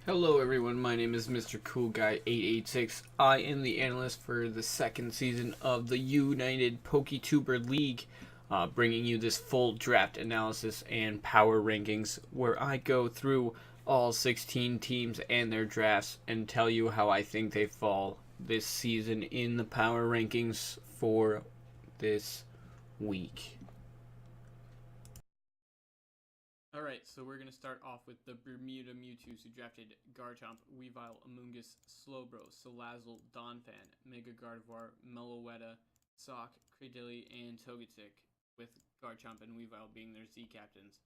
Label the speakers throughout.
Speaker 1: Hello everyone, my name is Mr. Cool Guy 886. I am the analyst for the second season of the United Poketuber League, bringing you this full draft analysis and power rankings where I go through all 16 teams and their drafts and tell you how I think they fall this season in the power rankings for this week. Alright, so we're going to start off with the Bermuda Mewtwo's who drafted Garchomp, Weavile, Amoonguss, Slowbro, Salazzle, Donphan, Mega Gardevoir, Meloetta, Sock, Cradily, and Togetic, with Garchomp and Weavile being their Z captains.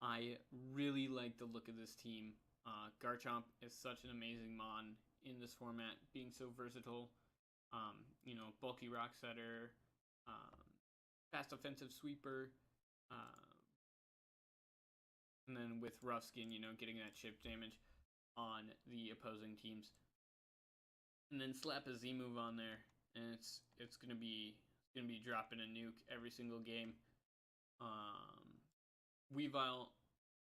Speaker 1: I really like the look of this team. Garchomp is such an amazing mon in this format, being so versatile. Bulky Rock Setter, fast offensive sweeper, and then with Rough Skin, getting that chip damage on the opposing teams. And then slap a Z move on there, and it's gonna be dropping a nuke every single game. Weavile,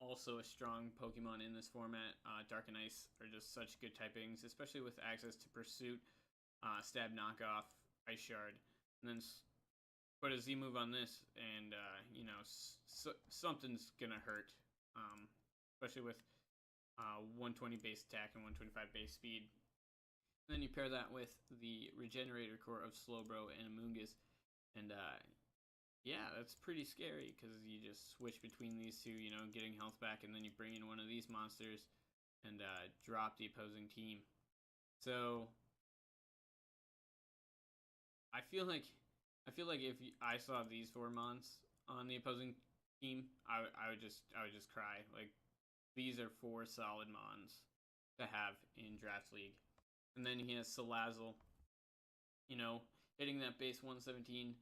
Speaker 1: also a strong Pokemon in this format. Dark and Ice are just such good typings, especially with access to Pursuit, Stab Knockoff, Ice Shard, and then put a Z move on this, and something's gonna hurt. Especially with 120 base attack and 125 base speed. And then you pair that with the Regenerator Core of Slowbro and Amoonguss, and yeah, that's pretty scary because you just switch between these two, getting health back, and then you bring in one of these monsters and drop the opposing team. So I feel like if I saw these four mons on the opposing team, I would just cry. Like, these are four solid mons to have in Draft League. And then he has Salazzle, hitting that base 117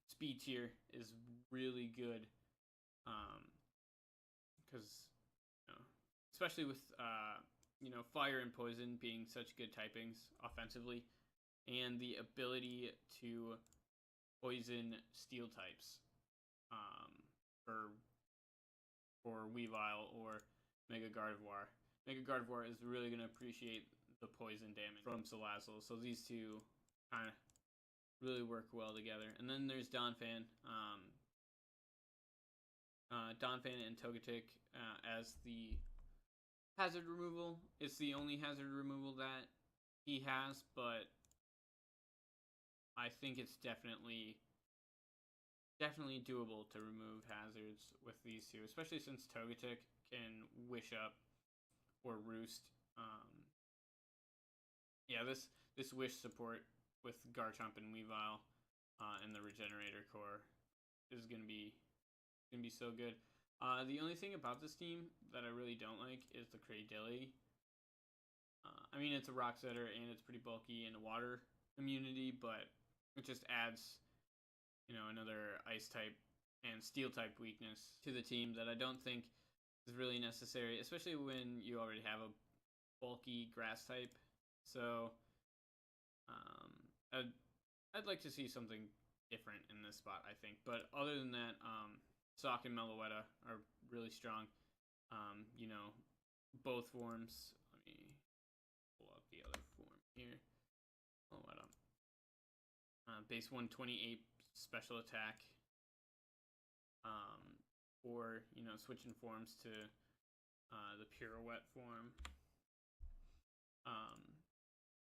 Speaker 1: speed tier is really good. Because especially with fire and poison being such good typings offensively, and the ability to poison steel types. For Weavile or Mega Gardevoir. Mega Gardevoir is really going to appreciate the poison damage from Salazzle, so these two kind of really work well together. And then there's Donphan. Donphan and Togetic as the hazard removal. It's the only hazard removal that he has, but I think it's definitely doable to remove hazards with these two, especially since Togetic can wish up or roost. This wish support with Garchomp and Weavile and the Regenerator Core is gonna be so good. The only thing about this team that I really don't like is the Cradily. I mean, it's a Rock Setter and it's pretty bulky and a water immunity, but it just adds another ice type and steel type weakness to the team that I don't think is really necessary, especially when you already have a bulky grass type. So I'd like to see something different in this spot, I think. But other than that, Sock and Meloetta are really strong. Both forms. Let me pull up the other form here. Meloetta. Base 128 special attack, or switching forms to the pirouette form,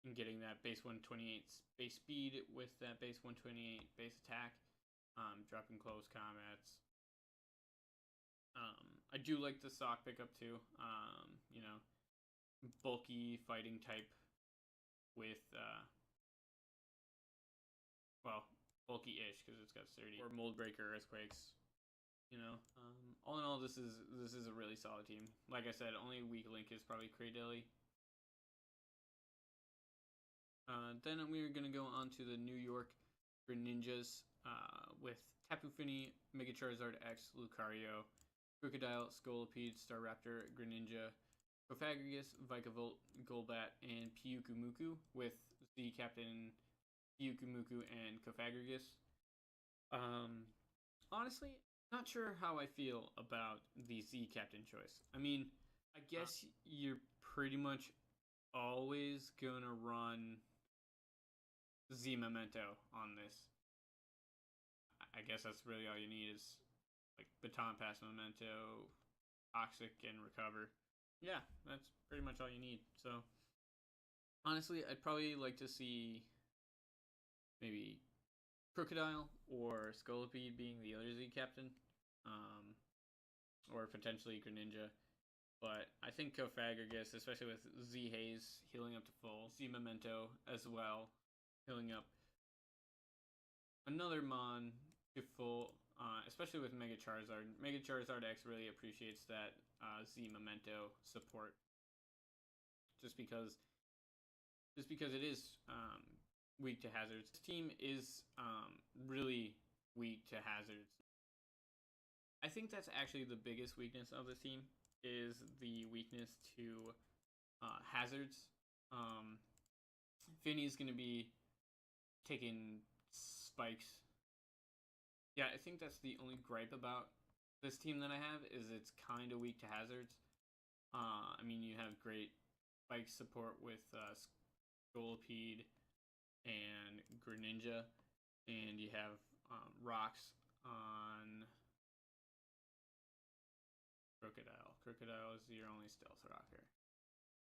Speaker 1: and getting that base 128 base speed with that base 128 base attack, dropping close combats. I do like the Sock pickup too. Bulky fighting type with bulky-ish because it's got sturdy or mold breaker earthquakes. All in all, this is a really solid team. Like I said, only weak link is probably Cradily. Then we're gonna go on to the New York Greninjas with Tapu Fini, Mega Charizard X, Lucario, Crocodile, Scolipede, Staraptor, Greninja, Cofagrigus, Vikavolt, Golbat, and Pyukumuku, with the captain Pyukumuku and Cofagrigus. Honestly, not sure how I feel about the Z captain choice. I mean, I guess you're pretty much always gonna run Z Memento on this. I guess that's really all you need is like Baton Pass Memento, Toxic, and Recover. Yeah, that's pretty much all you need. So honestly, I'd probably like to see maybe Crocodile or Scolipede being the other Z captain, or potentially Greninja. But I think Cofagrigus, especially with Z Haze healing up to full, Z Memento as well, healing up another Mon to full, especially with Mega Charizard. Mega Charizard X really appreciates that Z Memento support, just because it is weak to hazards. This team is really weak to hazards. I think that's actually the biggest weakness of the team, is the weakness to hazards. Finny's going to be taking spikes. Yeah, I think that's the only gripe about this team that I have, is it's kind of weak to hazards. I mean, you have great spike support with Scolipede and Greninja, and you have rocks on Crocodile. Crocodile is your only stealth rocker.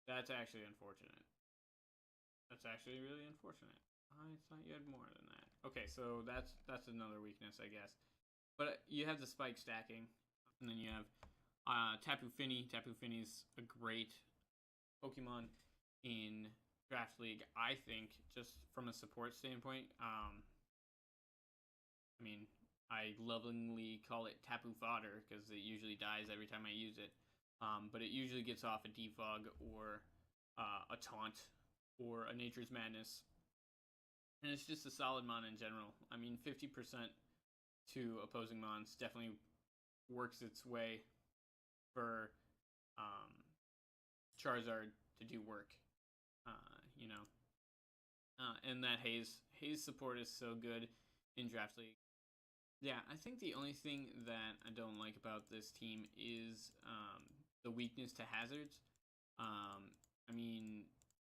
Speaker 1: That's actually unfortunate. That's actually really unfortunate. I thought you had more than that. Okay, so that's another weakness, I guess. But you have the spike stacking, and then you have Tapu Fini. Tapu Fini's a great Pokemon in Draft League, I think, just from a support standpoint. I mean, I lovingly call it Tapu Fodder because it usually dies every time I use it. But it usually gets off a Defog or a Taunt or a Nature's Madness. And it's just a solid Mon in general. I mean, 50% to opposing Mons definitely works its way for Charizard to do work. You know. And that Haze support is so good in Draft League. Yeah, I think the only thing that I don't like about this team is the weakness to hazards. I mean,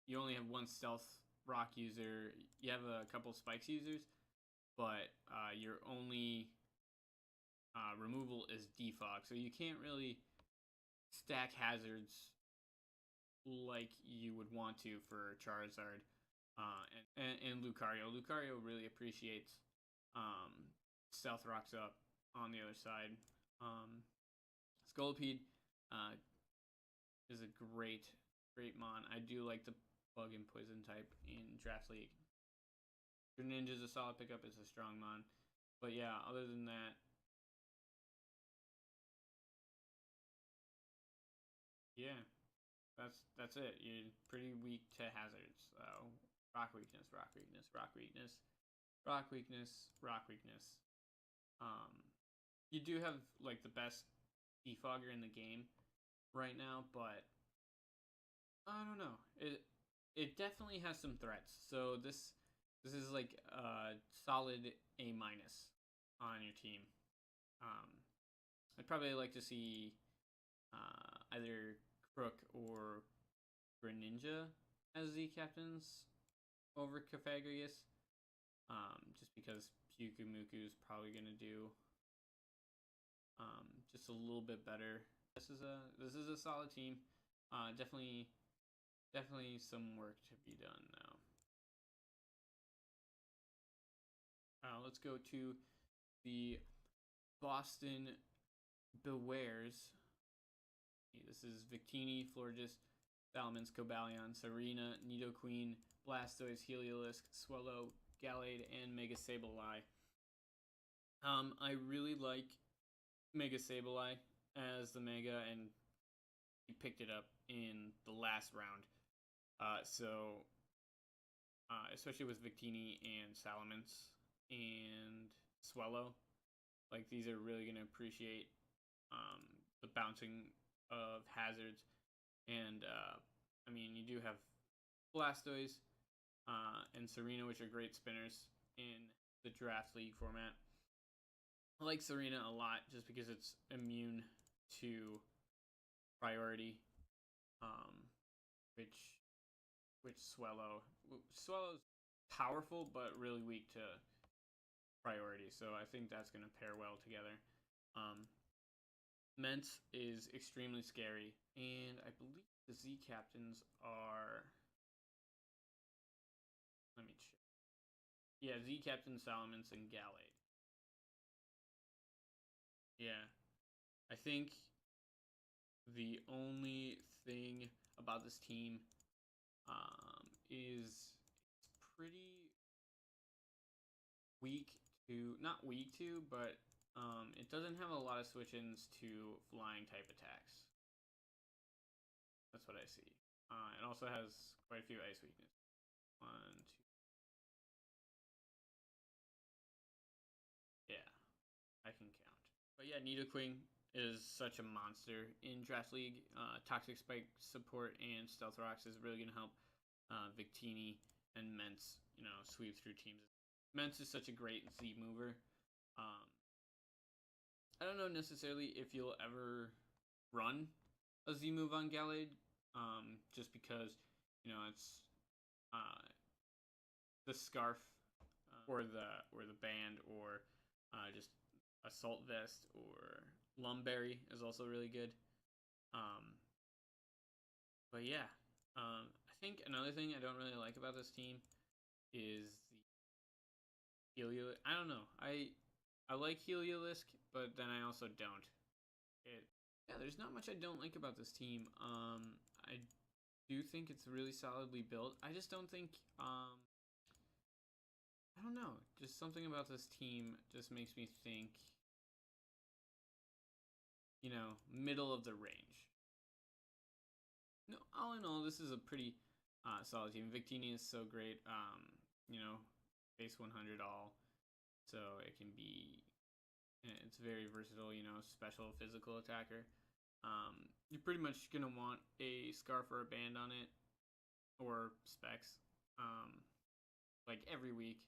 Speaker 1: you only have one stealth rock user. You have a couple spikes users, but your only removal is defog, so you can't really stack hazards like you would want to for Charizard and Lucario. Lucario really appreciates stealth rocks up on the other side. Scolipede is a great Mon. I do like the bug and poison type in Draft League. Greninja's a solid pickup. It's a strong Mon. But yeah, other than that, yeah, that's it. You're pretty weak to hazards. So rock weakness, rock weakness, rock weakness, rock weakness, rock weakness. You do have like the best defogger in the game right now, but I don't know. It definitely has some threats. So this is like a solid A minus on your team. I'd probably like to see either Crook or Greninja as Z captains over Cofagrigus. Just because Pyukumuku is probably gonna do just a little bit better. This is a solid team. Definitely some work to be done though. Let's go to the Boston Bewares. This is Victini, Florges, Salamence, Cobalion, Serena, Nidoqueen, Blastoise, Heliolisk, Swellow, Gallade, and Mega Sableye. I really like Mega Sableye as the Mega, and he picked it up in the last round. Especially with Victini and Salamence and Swellow, like these are really going to appreciate the bouncing of hazards. And I mean, you do have Blastoise and Serena, which are great spinners in the Draft League format. I like Serena a lot just because it's immune to priority which Swellow's powerful but really weak to priority. So I think that's going to pair well together. Mence is extremely scary, and I believe the Z captains are. Let me check. Yeah, Z captain, Salamence, and Gallade. Yeah, I think the only thing about this team is it's pretty weak to, not weak to, but it doesn't have a lot of switch-ins to flying type attacks. That's what I see. It also has quite a few ice weakness. 1, 2. Yeah, I can count. But yeah, Nidoqueen is such a monster in Draft League. Toxic Spike support and Stealth Rocks is really going to help Victini and Mence, sweep through teams. Mence is such a great Z mover. I don't know necessarily if you'll ever run a Z move on Gallade, just because it's the scarf or the band or just assault vest or Lumberry is also really good. But yeah, I think another thing I don't really like about this team is the Heliolisk. I don't know. I like Heliolisk, but then I also don't. Yeah, there's not much I don't like about this team. I do think it's really solidly built. I just don't think I don't know. Just something about this team just makes me think, middle of the range. No, all in all, this is a pretty solid team. Victini is so great. Base 100 all, so it can be. It's very versatile. Special physical attacker. You're pretty much gonna want a scarf or a band on it, or specs, like every week.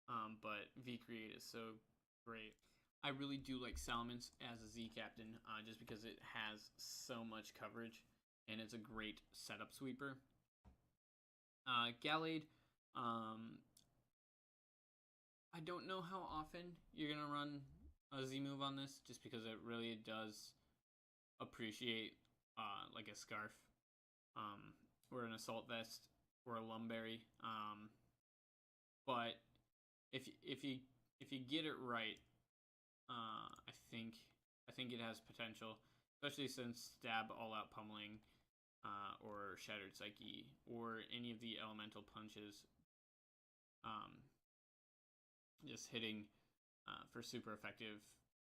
Speaker 1: But V Create is so great. I really do like Salamence as a Z captain, just because it has so much coverage, and it's a great setup sweeper. Gallade, I don't know how often you're gonna run a Z move on this, just because it really does appreciate like a scarf, or an assault vest, or a Lumberry. But if you get it right, I think it has potential, especially since Stab, All Out Pummeling, or Shattered Psyche, or any of the elemental punches, just hitting for super effective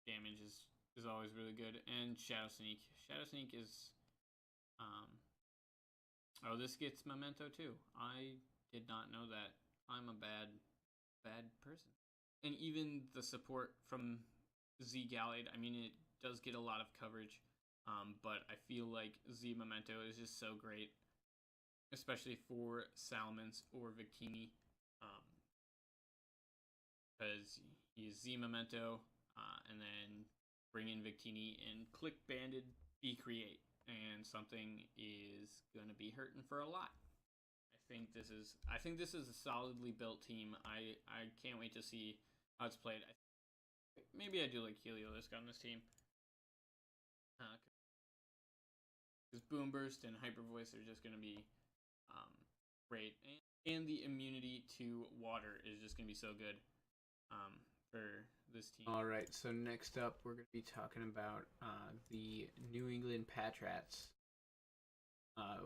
Speaker 1: damage is always really good. And Shadow Sneak. Shadow Sneak is oh, this gets Memento too. I did not know that. I'm a bad person. And even the support from Z Gallade, I mean, it does get a lot of coverage, but I feel like Z Memento is just so great, especially for Salamence or Victini, because you Z Memento, and then bring in Victini and click banded V Create, and something is gonna be hurting for a lot. I think this is a solidly built team. I can't wait to see how it's played. Maybe I do like Heliolisk on this team, because Boom Burst and Hyper Voice are just going to be great, and the immunity to water is just going to be so good for this team. All right, so next up we're going to be talking about the New England Patrats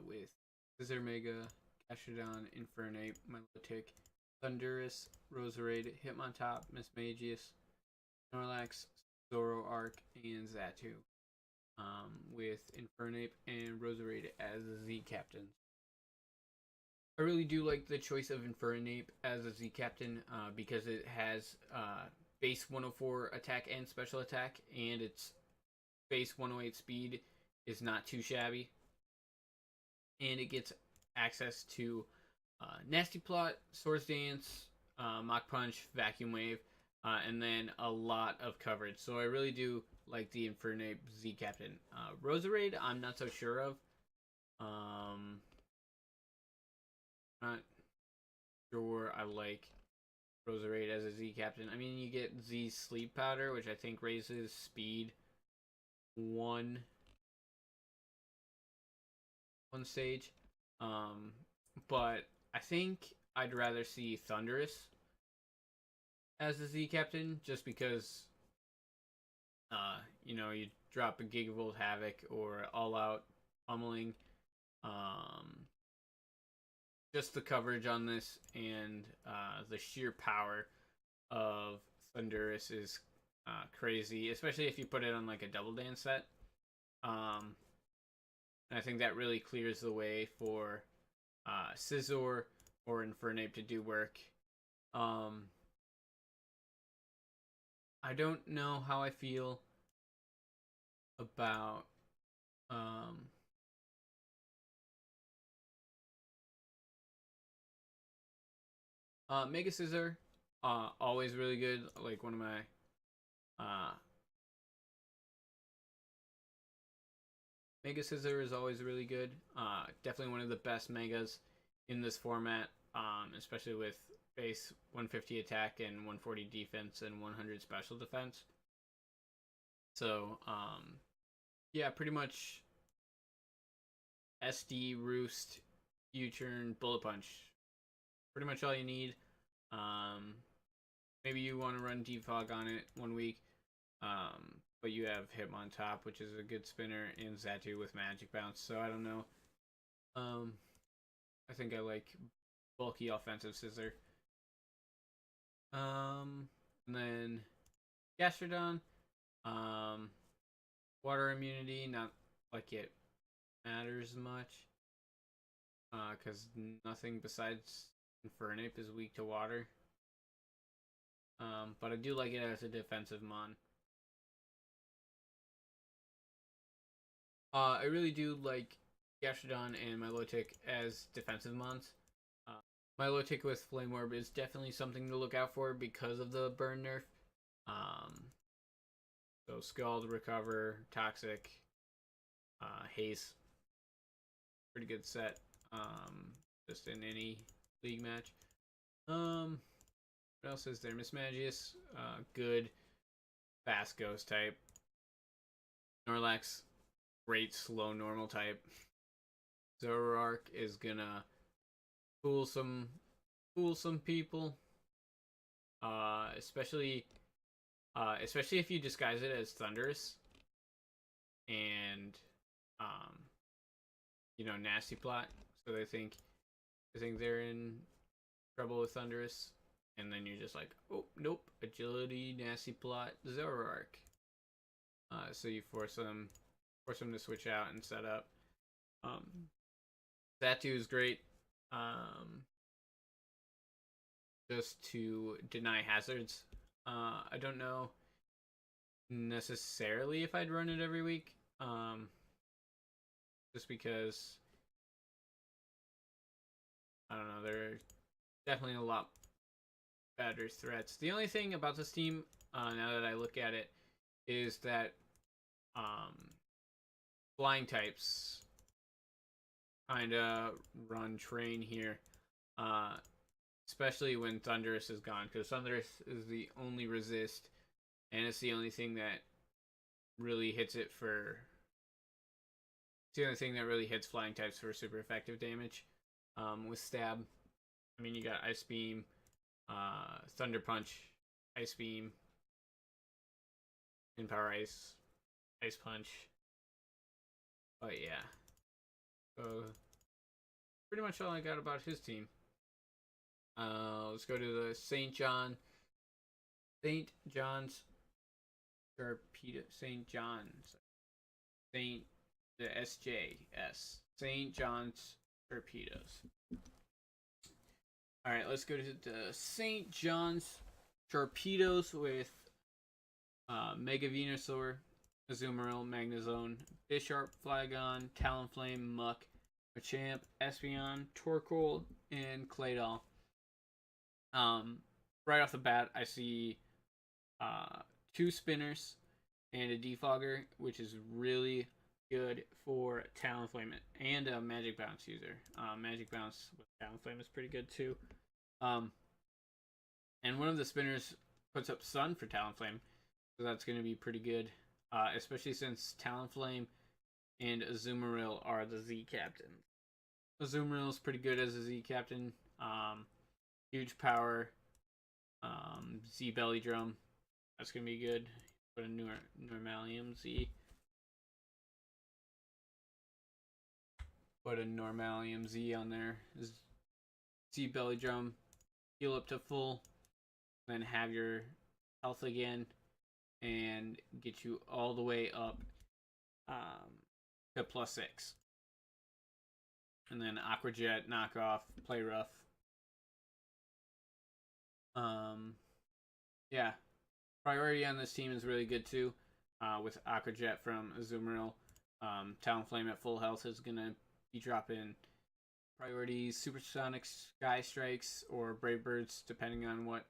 Speaker 1: with Scizor Mega, Gastrodon, Infernape, Milotic, Thundurus, Roserade, Hitmontop, Mismagius, Snorlax, Zoroark, and Xatu, with Infernape and Roserade as the Z captains. I really do like the choice of Infernape as a Z captain, because it has base 104 attack and special attack, and its base 108 speed is not too shabby, and it gets access to Nasty Plot, Swords Dance, Mach Punch, Vacuum Wave, and then a lot of coverage. So I really do like the Infernape Z captain. Roserade, I'm not so sure of. Not sure I like Roserade as a Z captain. I mean, you get Z Sleep Powder, which I think raises speed one stage. But I think I'd rather see Thunderous as the Z captain, just because you drop a Gigavolt Havoc or All Out Pummeling. Just the coverage on this and the sheer power of Thunderous is crazy, especially if you put it on like a double dance set. And I think that really clears the way for Scizor or Infernape to do work. I don't know how I feel about Mega Scizor. Always really good. Like one of my Mega Scizor is always really good. Definitely one of the best Megas in this format, especially with base 150 attack and 140 defense and 100 special defense. So, yeah, pretty much SD, Roost, U-Turn, Bullet Punch. Pretty much all you need. Maybe you want to run Defog on it 1 week. But you have Hitmontop, which is a good spinner, and Xatu with Magic Bounce. So I don't know. I think I like bulky offensive Scizor. And then Gastrodon. Water immunity, not like it matters much. Because nothing besides Infernape is weak to water. But I do like it as a defensive mon. I really do like Gastrodon and Milotic as defensive mons. Milotic with Flame Orb is definitely something to look out for because of the burn nerf. So Scald, Recover, Toxic, Haste. Pretty good set. Just in any league match. What else is there? Mismagius, good, fast ghost type. Snorlax, great slow normal type. Zoroark is gonna fool some people. Especially if you disguise it as Thunderous and Nasty Plot, so they think they're in trouble with Thunderous, and then you're just like, oh nope, Agility, Nasty Plot, Zoroark. So you force them to switch out and set up. Xatu is great. Just to deny hazards. I don't know necessarily if I'd run it every week. Just because I don't know, there are definitely a lot better threats. The only thing about this team, now that I look at it, is that flying types kind of run train here, especially when Thunderous is gone, because Thunderous is the only resist, and it's the only thing that really hits it for. It's the only thing that really hits flying types for super effective damage. With Stab, I mean, you got Ice Beam, Thunder Punch, Ice Beam, and Power Ice, Ice Punch. But yeah, so pretty much all I got about his team. Let's go to the St. John's Torpedo. The SJS. St. John's Torpedoes. Alright, let's go to the St. John's Torpedoes with Mega Venusaur, Azumarill, Magnezone, Bisharp, Flygon, Talonflame, Muck, Machamp, Espeon, Torkoal, and Claydol. Right off the bat, I see 2 spinners and a defogger, which is really good for Talonflame and a Magic Bounce user. Magic Bounce with Talonflame is pretty good too. And one of the spinners puts up Sun for Talonflame, so that's going to be pretty good, especially since Talonflame and Azumarill are the Z captains. Azumarill is pretty good as a Z captain. Huge power. Z Belly Drum. That's going to be good. Put a Normalium Z. Put a Normalium Z on there. Z Belly Drum. Heal up to full. Then have your health again. And get you all the way up to +6. And then Aqua Jet, Knockoff, Play Rough. Yeah. Priority on this team is really good too. With Aqua Jet from Azumarill. Talonflame at full health is going to be dropping priorities, Supersonic Sky Strikes, or Brave Birds, depending on what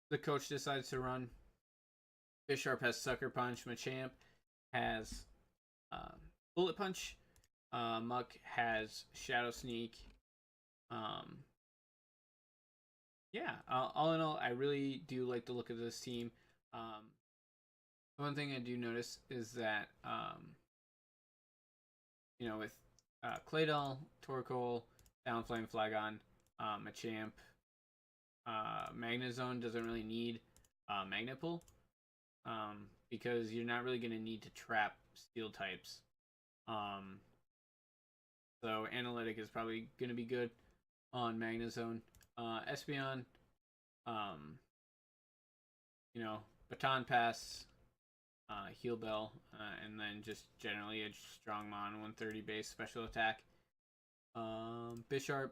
Speaker 1: the coach decides to run. Bisharp has Sucker Punch. Machamp has Bullet Punch. Muck has Shadow Sneak. Yeah, all in all, I really do like the look of this team. One thing I do notice is that, with Claydol, Torkoal, Talonflame, Flagon, Machamp, Magnezone doesn't really need Magnet Pull, because you're not really going to need to trap Steel types. So Analytic is probably going to be good on Magnezone. Espeon, Baton Pass, Heal Bell, and then just generally a strong Mon 130 base special attack. Bisharp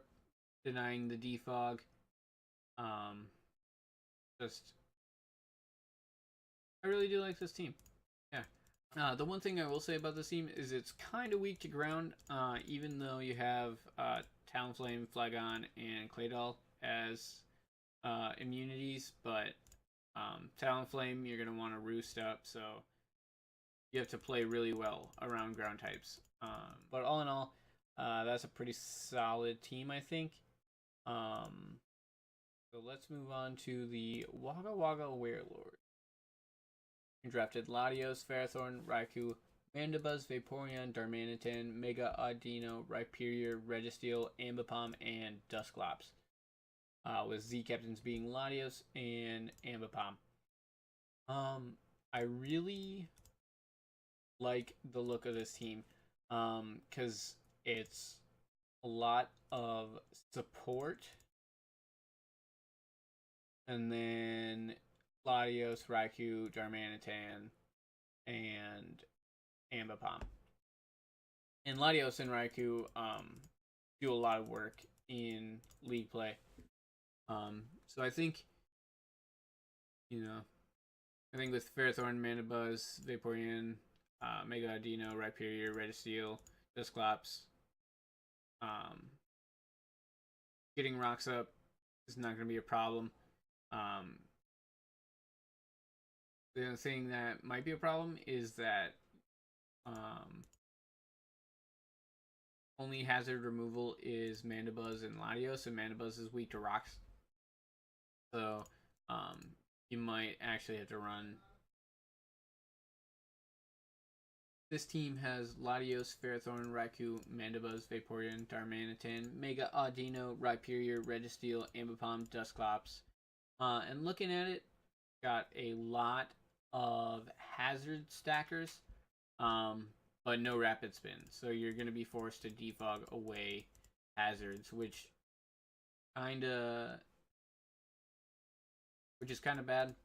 Speaker 1: denying the defog. I really do like this team. Yeah. The one thing I will say about this team is it's kind of weak to ground, even though you have Talonflame, Flagon, and Claydol as immunities, but Talonflame you're going to want to roost up, so you have to play really well around ground types. But all in all, that's a pretty solid team, I think. So let's move on to the Wagga Wagga Warelord. You drafted Latios, Ferrothorn, Raikou, Mandibuzz, Vaporeon, Darmanitan, Mega Audino, Rhyperior, Registeel, Ambipom, and Dusclops. With Z captains being Latios and Ambipom. I really like the look of this team, because it's a lot of support, and then Latios, Raikou, Darmanitan, and Ambipom. And Latios and Raikou do a lot of work in league play. So I think, with Ferrothorn, Mandibuzz, Vaporeon, Mega Audino, Rhyperior, Registeel, Dusclops, getting rocks up is not going to be a problem. The other thing that might be a problem is that only hazard removal is Mandibuzz and Latios, and Mandibuzz is weak to rocks. So you might actually have to run. This team has Latios, Ferrothorn, Raikou, Mandibuzz, Vaporeon, Darmanitan, Mega Audino, Rhyperior, Registeel, Ambipom, Dusclops. And looking at it, got a lot of hazard stackers, but no rapid spin. So you're going to be forced to defog away hazards, which is kind of bad.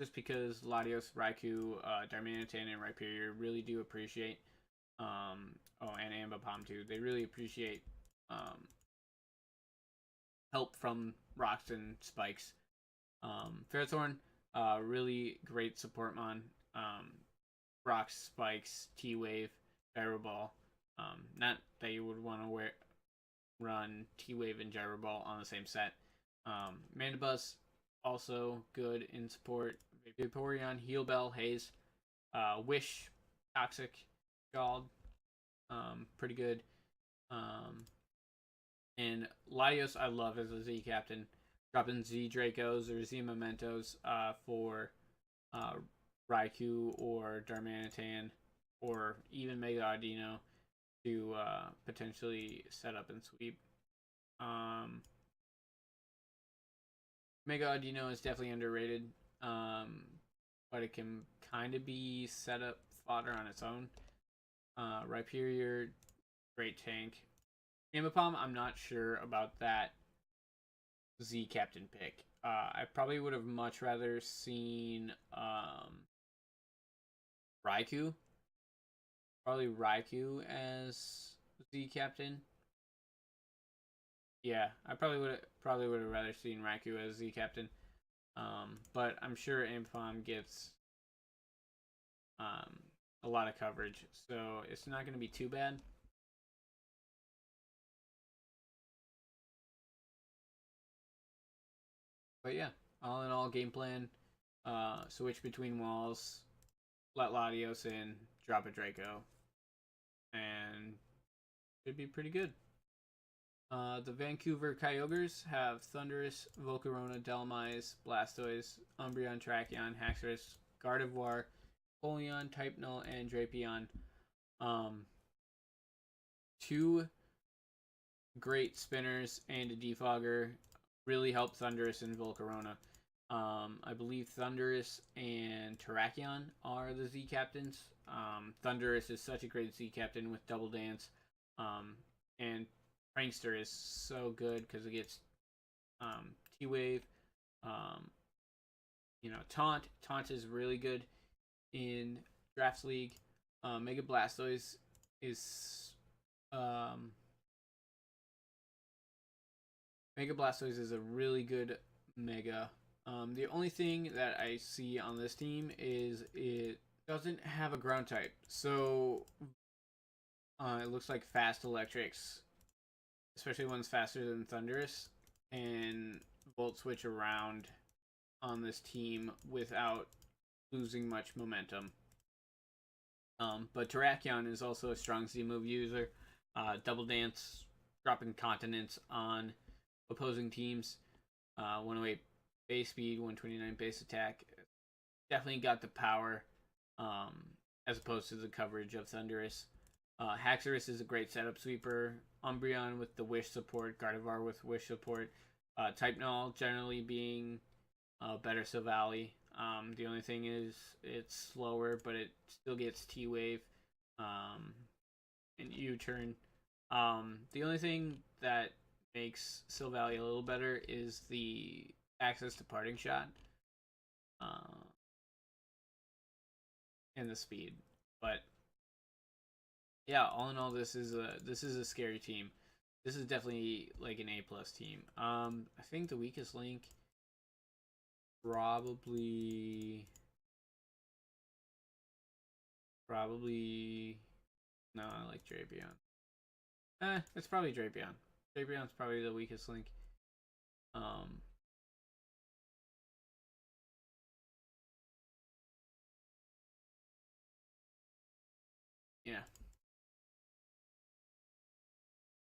Speaker 1: Just because Latios, Raikou, Darmanitan, and Rhyperior really do appreciate, and Ambipom too, they really appreciate help from rocks and spikes. Ferrothorn, really great support mon. Rocks, spikes, T-Wave, Gyro Ball. Not that you would want to run T-Wave and Gyro Ball on the same set. Mandibuzz, also good in support. Vaporeon, Heal Bell, Haze, Wish, Toxic, Scald, pretty good. And Latios I love as a Z captain. Dropping Z Dracos or Z Mementos for uh, Raikou or Darmanitan or even Mega Audino to potentially set up and sweep. Mega Audino is definitely underrated, but it can kind of be set up fodder on its own. Rhyperior, great tank. Ambipom, I'm not sure about that Z captain pick. I probably would have much rather seen Raikou. Probably Raikou as Z captain. Yeah, I probably would have rather seen Raikou as Z captain. But I'm sure Ambipom gets a lot of coverage, so it's not going to be too bad. But yeah, all in all, game plan: switch between walls, let Latios in, drop a Draco, and should be pretty good. The Vancouver Kyogres have Thundurus, Volcarona, Dhelmise, Blastoise, Umbreon, Tracheon, Haxorus, Gardevoir, Polion, Type Null, and Drapion. Two great spinners and a defogger really help Thundurus and Volcarona. I believe Thundurus and Terrakion are the Z captains. Thundurus is such a great Z captain with Double Dance. And Prankster is so good because it gets T-Wave. Taunt. Taunt is really good in Drafts League. Mega Blastoise is Mega Blastoise is a really good Mega. The only thing that I see on this team is it doesn't have a ground type, so it looks like fast electrics, especially ones faster than Thundurus, and Volt Switch around on this team without losing much momentum. But Terrakion is also a strong Z move user. Double Dance, dropping continents on opposing teams. 108 base speed, 129 base attack. Definitely got the power as opposed to the coverage of Thundurus. Haxorus is a great setup sweeper. Umbreon with the Wish support. Gardevoir with Wish support. Type Null generally being better Silvally. The only thing is it's slower, but it still gets T-Wave and U-turn. The only thing that makes Silvally a little better is the access to Parting Shot and the speed. But yeah, all in all, this is a scary team. This is definitely like an A+ team. I think the weakest link probably no, I like Drapion. It's probably Drapion. Drapion's probably the weakest link. Yeah.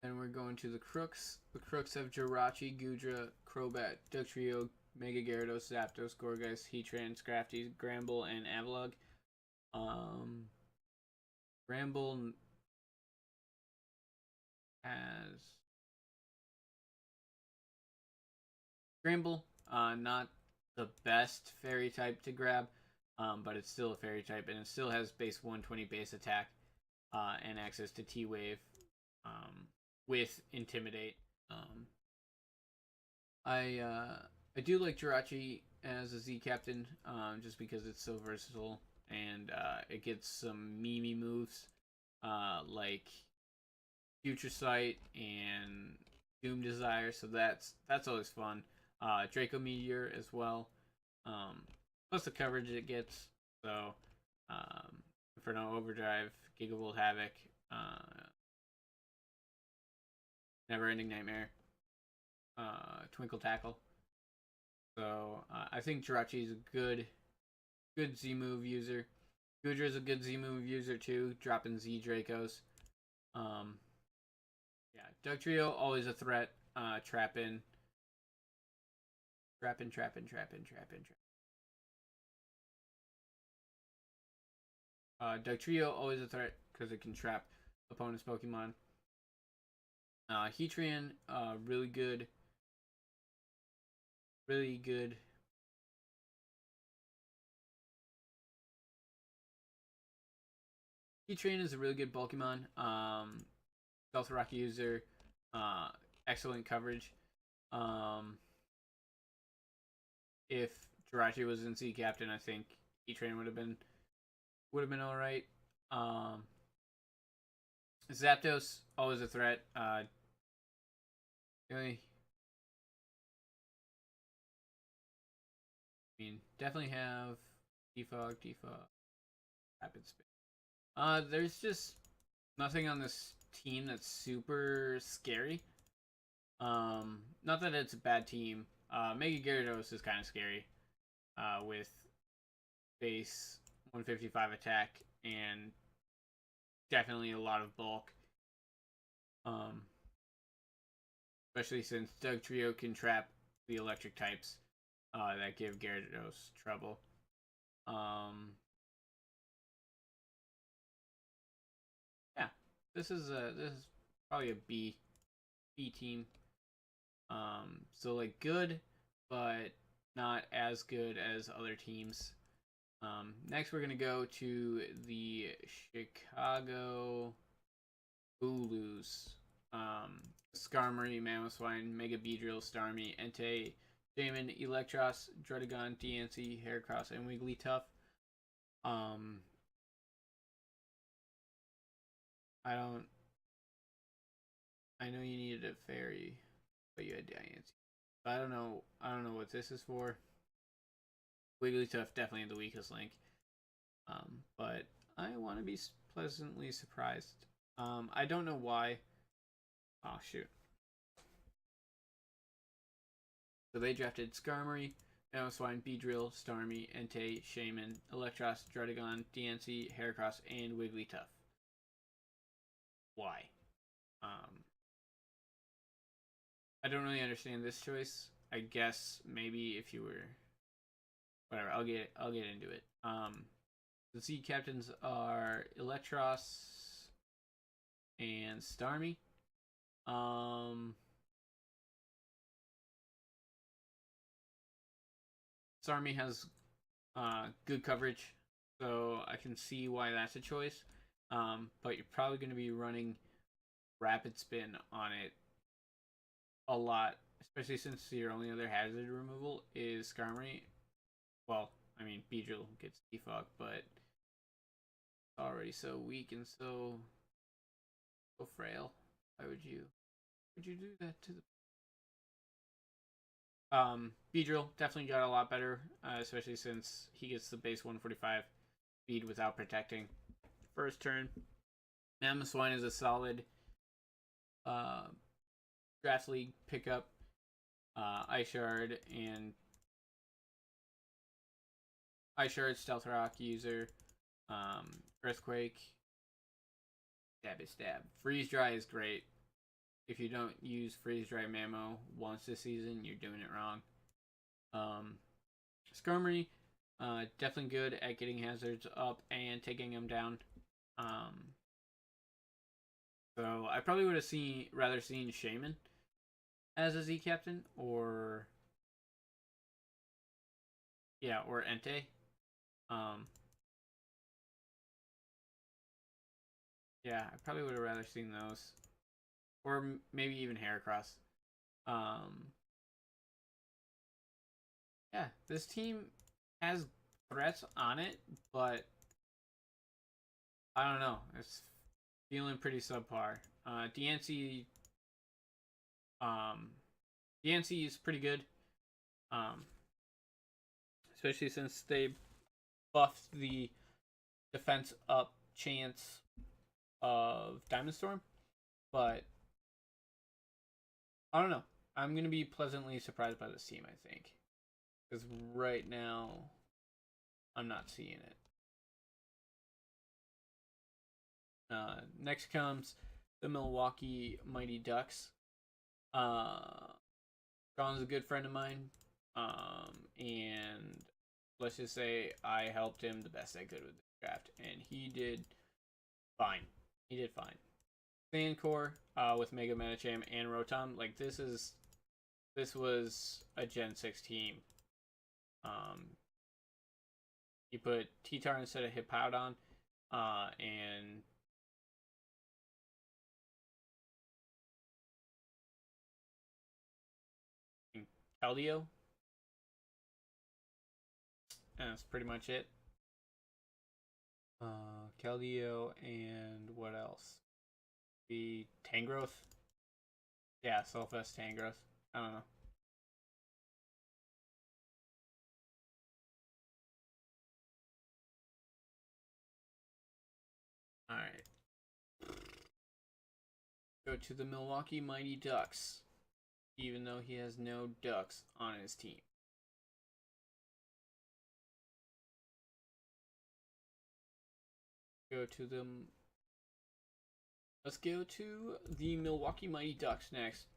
Speaker 1: Then we're going to the Crooks. The Crooks have Jirachi, Gudra, Crobat, Dugtrio, Mega Gyarados, Zapdos, Gourgeist, Heatran, Scrafty, Gramble, and Avalugg. Gramble has Gramble, not the best fairy type to grab, but it's still a fairy type, and it still has base 120 base attack and access to T-Wave with Intimidate. I do like Jirachi as a Z captain just because it's so versatile and it gets some Mimi moves like Future Sight and Doom Desire, so that's always fun. Draco Meteor as well, plus the coverage it gets. So Inferno Overdrive, Gigavolt Havoc, Never Ending Nightmare, Twinkle Tackle. So I think Jirachi is a good Z move user. Gudra is a good Z move user too, dropping Z Dracos. Yeah, Dugtrio always a threat. Trapping. Dugtrio always a threat because it can trap opponent's Pokemon. Heatran, really good. Really good. Heatran is a really good Pokemon. Stealth Rock user. Excellent coverage. If Jirachi was in C Captain, I think Heatran would have been all right. Zapdos always a threat. Really, I mean, definitely have defog, rapid spin. There's just nothing on this team that's super scary. Not that it's a bad team. Mega Gyarados is kind of scary. With base 155 attack and definitely a lot of bulk. Especially since Dugtrio can trap the electric types that give Gyarados trouble. Yeah, this is probably a B team. So like good, but not as good as other teams. Next, we're gonna go to the Chicago Bulls. Skarmory, Mamoswine, Mega Beedrill, Starmie, Entei, Shaman, Electros, Druddigon, DNC, Heracross, and Wigglytuff. I know you needed a fairy, but you had DNC. I don't know what this is for. Wigglytuff definitely the weakest link. But I want to be pleasantly surprised. I don't know why. Oh shoot. So they drafted Skarmory, Mamoswine, Beedrill, Starmie, Entei, Shaman, Electros, Druddigon, DNC, Heracross, and Wigglytuff. Why? I don't really understand this choice. I guess maybe if you were whatever, I'll get into it. The Z captains are Electros and Starmie. Starmie has good coverage, so I can see why that's a choice. But you're probably going to be running Rapid Spin on it a lot, especially since your only other hazard removal is Skarmory. Well, I mean, Beedrill gets defog, but it's already so weak and so frail. Why would you do that to the Beedrill definitely got a lot better, especially since he gets the base 145 speed without protecting. First turn, Mamoswine is a solid draft league pickup. Ice Shard, Stealth Rock user, Earthquake, Stab. Freeze Dry is great. If you don't use Freeze Dry Mamo once this season, you're doing it wrong. Skarmory, definitely good at getting hazards up and taking them down. So I probably would have rather seen Shaman as a Z captain, or Entei. Yeah, I probably would have rather seen those, or maybe even Heracross. Yeah, this team has threats on it, but I don't know. It's feeling pretty subpar. DNC is pretty good. Especially since they buffed the defense up chance of Diamond Storm. But I don't know. I'm going to be pleasantly surprised by this team, I think. Because right now, I'm not seeing it. Next comes the Milwaukee Mighty Ducks. Sean's a good friend of mine, and let's just say I helped him the best I could with the draft, and he did fine. He did fine. Sandcore with Mega Medicham and Rotom, like this was a Gen 6 team. He put T-Tar instead of Hippowdon, and Keldeo. And that's pretty much it. Keldeo and what else? The Tangrowth. Yeah, Sylphest Tangrowth. I don't know. Alright. Go to the Milwaukee Mighty Ducks. Even though he has no Ducks on his team. Go to them. Let's go to the Milwaukee Mighty Ducks next.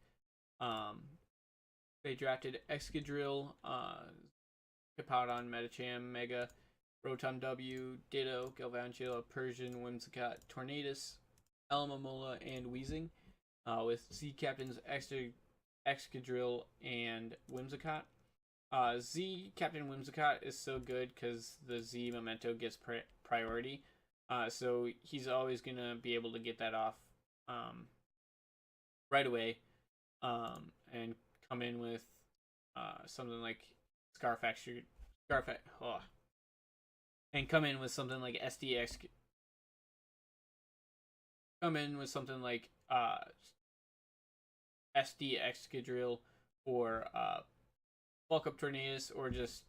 Speaker 1: They drafted Excadrill, Hippowdon, Medicham, Mega, Rotom W, Ditto, Galvantula, Persian, Whimsicott, Tornadus, Alamomola, and Weezing, with Z Captains Excadrill and Whimsicott. Z Captain Whimsicott is so good because the Z Memento gets priority. So he's always going to be able to get that off right away and come in with something like and come in with something like SDX. Come in with something like SD Excadrill or Bulk Up Tornadus or just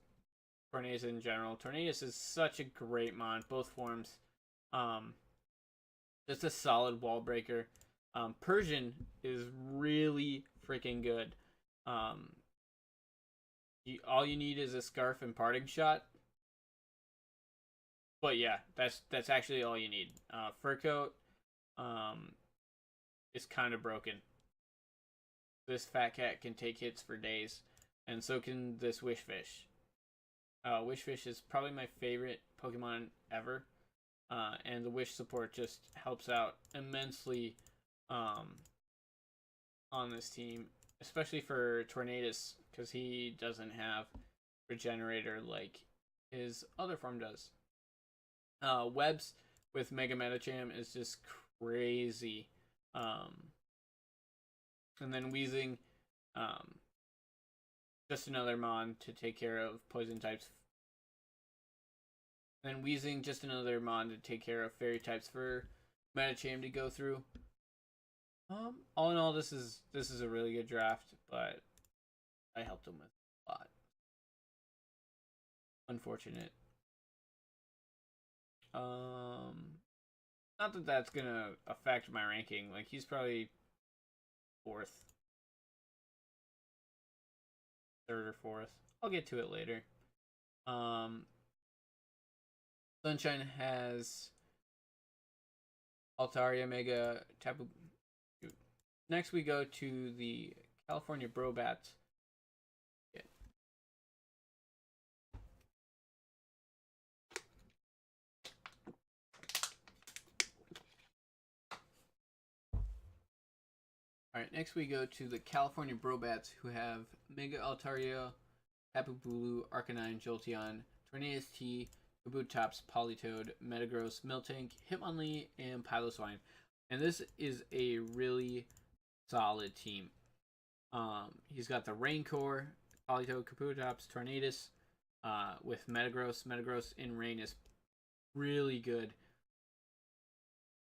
Speaker 1: Tornadus in general. Tornadus is such a great mon, both forms. Just a solid wall breaker. Persian is really freaking good. All you need is a Scarf and Parting Shot. But yeah, that's actually all you need. Fur Coat is kind of broken. This fat cat can take hits for days, and so can this Wishfish. Wishfish is probably my favorite Pokemon ever. And the Wish support just helps out immensely on this team, especially for Tornadus, because he doesn't have Regenerator like his other form does. Webs with Mega Medicham is just crazy. And then Weezing, just another mon to take care of poison types. Then Weezing, just another mon to take care of fairy types for Medicham to go through. All in all, this is a really good draft, but I helped him with a lot. Unfortunate. Not that that's gonna affect my ranking. Like, he's probably 4th, 3rd or 4th. I'll get to it later. Sunshine has Altaria, Mega, Tapu. Next, we go to the California Brobats. Alright, next we go to the California Brobats, who have Mega Altaria, Tapu Bulu, Arcanine, Jolteon, Tornadus T, Kabutops, Politoed, Metagross, Miltank, Hitmonlee, and Piloswine. And this is a really solid team. He's got the Rain Core, Politoed, Kabutops, Tornadus, with Metagross. Metagross in Rain is really good.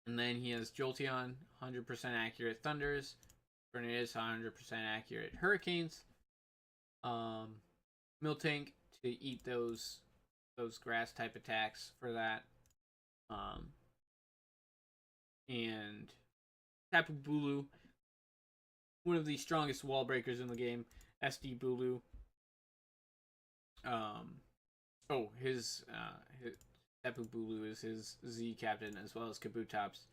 Speaker 1: And then he has Jolteon, 100% accurate Thunders, Tornadus, 100% accurate Hurricanes, Miltank to eat those grass type attacks for that, and Tapu Bulu, one of the strongest wall breakers in the game, SD Bulu. His Tapu Bulu is his Z captain as well as Kabutops.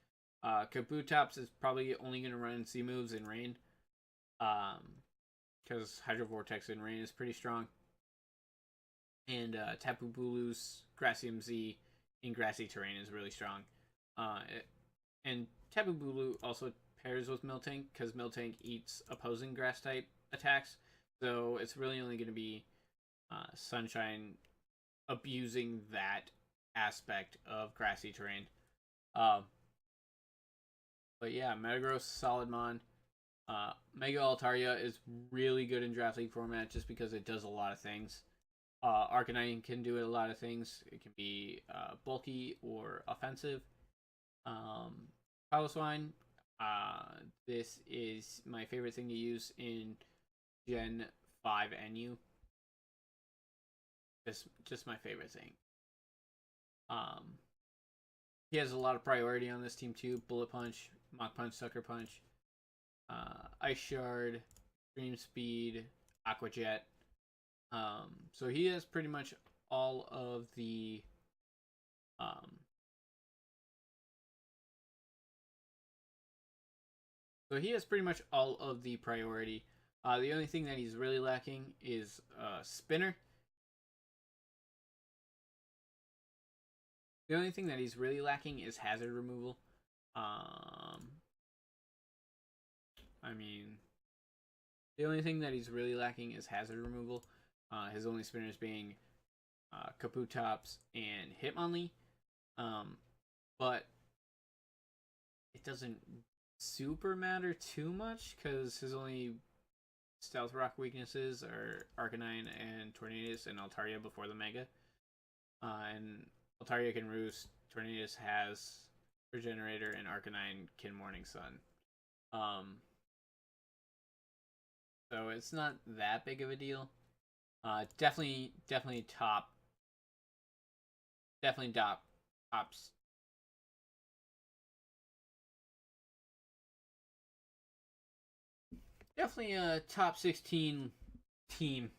Speaker 1: Kabutops is probably only going to run C moves in rain. Because Hydro Vortex in rain is pretty strong. And Tapu Bulu's Grassy MZ in grassy terrain is really strong. And Tapu Bulu also pairs with Miltank because Miltank eats opposing grass type attacks. So it's really only going to be Sunshine abusing that aspect of grassy terrain. But yeah, Metagross, solid mon. Mega Altaria is really good in Draft League format just because it does a lot of things. Arcanine can do a lot of things. It can be bulky or offensive. Piloswine, this is my favorite thing to use in Gen 5 NU. Just my favorite thing. He has a lot of priority on this team too. Bullet Punch, Mach Punch, Sucker Punch, Ice Shard, Extreme Speed, Aqua Jet. So he has pretty much all of the priority. The only thing that he's really lacking is Spinner. The only thing that he's really lacking is hazard removal. The only thing that he's really lacking is hazard removal. His only spinners being Kabutops and Hitmonlee. But it doesn't super matter too much because his only Stealth Rock weaknesses are Arcanine and Tornadus and Altaria before the Mega. And Altaria can Roost, Tornadus has Regenerator, and Arcanine can Morning Sun. So it's not that big of a deal. Definitely tops. Definitely a top 16 team.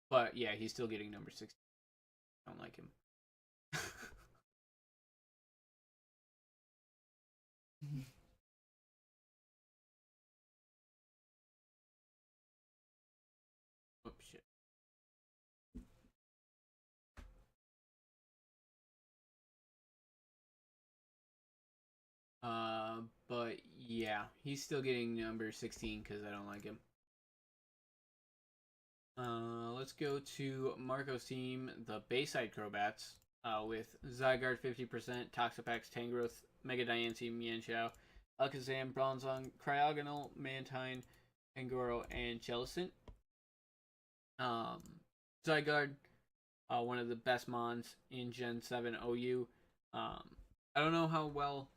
Speaker 1: But yeah, he's still getting number 16. I don't like him. Oh shit. But yeah, he's still getting number 16 because I don't like him. Let's go to Marco's team, the Bayside Crobats, with Zygarde 50%, Toxapex, Tangrowth, Mega Diancie, Mienshao, Alakazam, Bronzong, Cryogonal, Mantine, Pangoro, and Jellicent. Zygarde, one of the best mons in Gen 7 OU. I don't know how well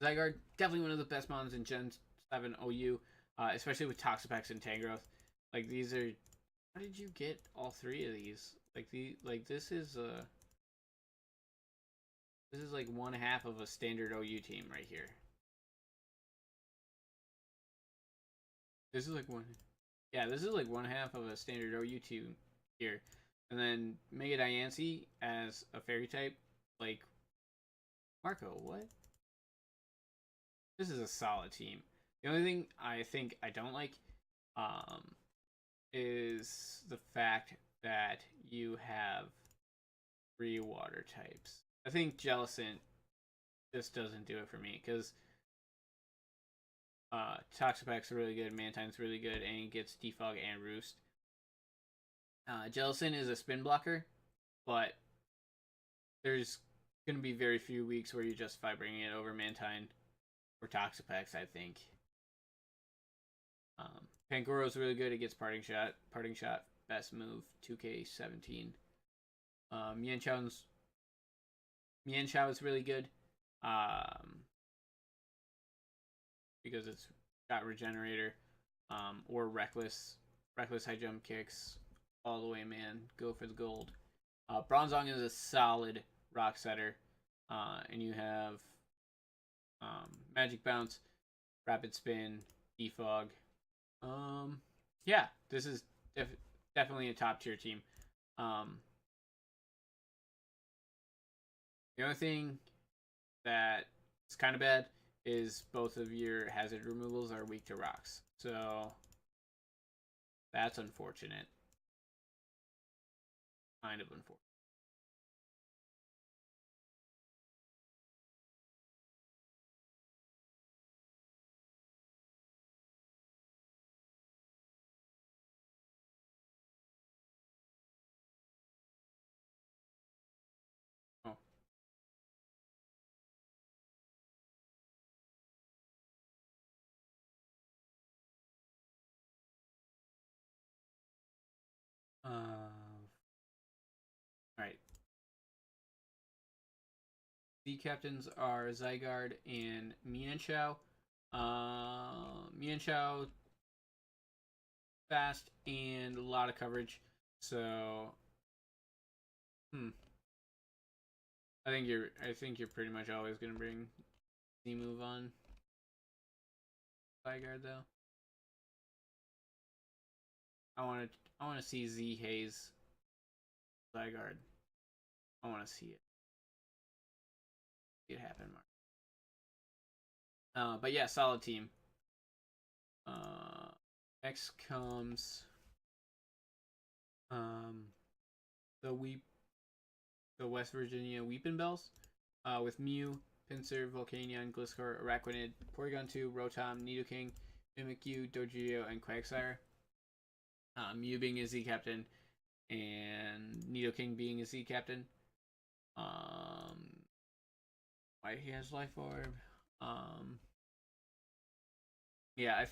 Speaker 1: Zygarde, definitely one of the best mons in Gen 7 OU, especially with Toxapex and Tangrowth. Like, these are... How did you get all three of these? This is like one half of a standard OU team right here. This is like one... Yeah, this is like one half of a standard OU team here. And then Mega Diancie as a fairy type. Like, Marco, what? This is a solid team. The only thing I think I don't like is the fact that you have 3 water types. I think Jellicent just doesn't do it for me because Toxapex really good, Mantine's really good, and gets Defog and Roost. Jellicent is a spin blocker, but there's going to be very few weeks where you justify bringing it over Mantine or Toxapex, I think. Pangoro's really good. It gets Parting Shot. Parting Shot, best move, 2K17. Mienshao is really good. Because it's got Regenerator. Or Reckless. Reckless high jump kicks. All the way, man. Go for the gold. Bronzong is a solid rock setter. And you have Magic Bounce, Rapid Spin, Defog. Yeah, this is definitely a top tier team. The only thing that is kind of bad is both of your hazard removals are weak to rocks. So that's unfortunate. Kind of unfortunate. Oh. All right. The captains are Zygarde and Mienshao. Mienshao fast and a lot of coverage. So, I think you're pretty much always gonna bring Z move on Zygarde though. I wanna see Z Haze Zygarde. I wanna see it. See it happen, Mark. But yeah, solid team. Next comes the West Virginia Weepinbells with Mew, Pinsir, Volcanion, Gliscor, Araquanid, Porygon2, Rotom, Nidoking, Mimikyu, Dodrio, and Quagsire. Mew being a Z captain, and Nidoking being a Z captain. Why he has Life Orb. Yeah, I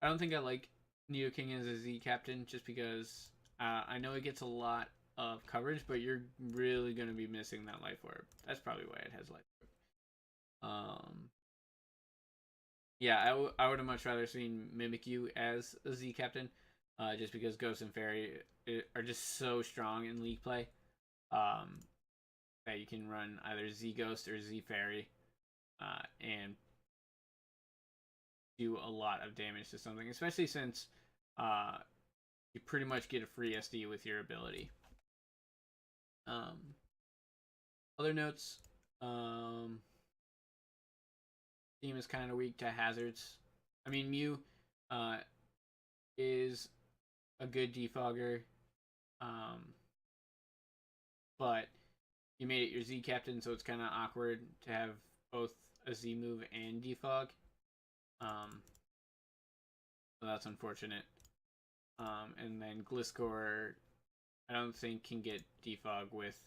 Speaker 1: don't think I like Nidoking as a Z captain just because I know it gets a lot of coverage, but you're really going to be missing that Life Orb. That's probably why it has Life Orb. Yeah, I would have much rather seen Mimikyu as a Z captain, just because Ghost and Fairy are just so strong in League play that you can run either Z Ghost or Z Fairy and do a lot of damage to something, especially since you pretty much get a free SD with your ability. Other notes, team is kind of weak to hazards. I mean, Mew is a good defogger, but you made it your Z captain, so it's kind of awkward to have both a Z move and defog. So that's unfortunate. And then Gliscor, I don't think can get defog with